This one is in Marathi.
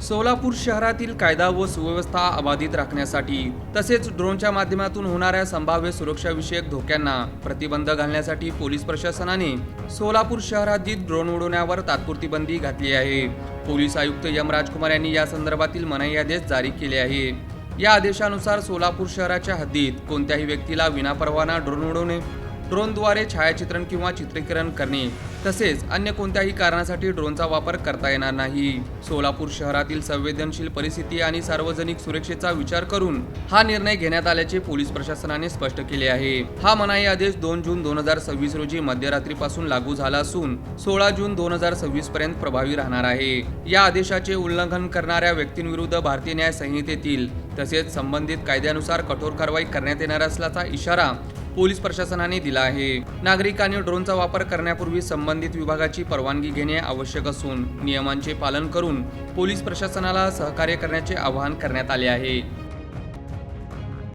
सोलापूर शहरातील कायदा व सुव्यवस्था अबाधित राखण्यासाठी तसेच ड्रोनच्या माध्यमातून होणाऱ्या संभाव्य सुरक्षाविषयक धोक्यांना प्रतिबंध घालण्यासाठी पोलीस प्रशासनाने सोलापूर शहर हद्दीत ड्रोन उडवण्यावर तात्पुरती बंदी घातली आहे। पोलीस आयुक्त एम राजकुमार यांनी या संदर्भातील मनाई आदेश जारी केले आहे। या आदेशानुसार सोलापूर शहराच्या हद्दीत कोणत्याही व्यक्तीला विनापरवाना ड्रोन उडवणे, ड्रोनद्वारे छायाचित्रण किंवा चित्रीकरण करणे तसेच अन्य कोणत्याही कारणासाठी ड्रोनचा वापर करता येणार नाही। सोलापूर शहरातील संवेदनशील परिस्थिती आणि सार्वजनिक सुरक्षेचा विचार करून हा निर्णय घेण्यात आल्याचे पोलीस प्रशासनाने स्पष्ट केले आहे। हा मनाई आदेश 2 जून 2026 रोजी मध्यरात्रीपासून लागू झाला असून 16 जून 2026 पर्यंत प्रभावी राहणार आहे। या आदेशाचे उल्लंघन करणाऱ्या व्यक्तींविरुद्ध भारतीय न्याय संहितेतील तसेच संबंधित कायद्यानुसार कठोर कारवाई करण्यात येणार असल्याचा इशारा पोलीस प्रशासनाने दिला आहे। नागरिकांनी ड्रोनचा वापर करण्यापूर्वी संबंधित विभागाची परवानगी घेणे आवश्यक असून नियमांचे पालन करून पोलीस प्रशासनाला सहकार्य करण्याचे आवाहन करण्यात आले आहे।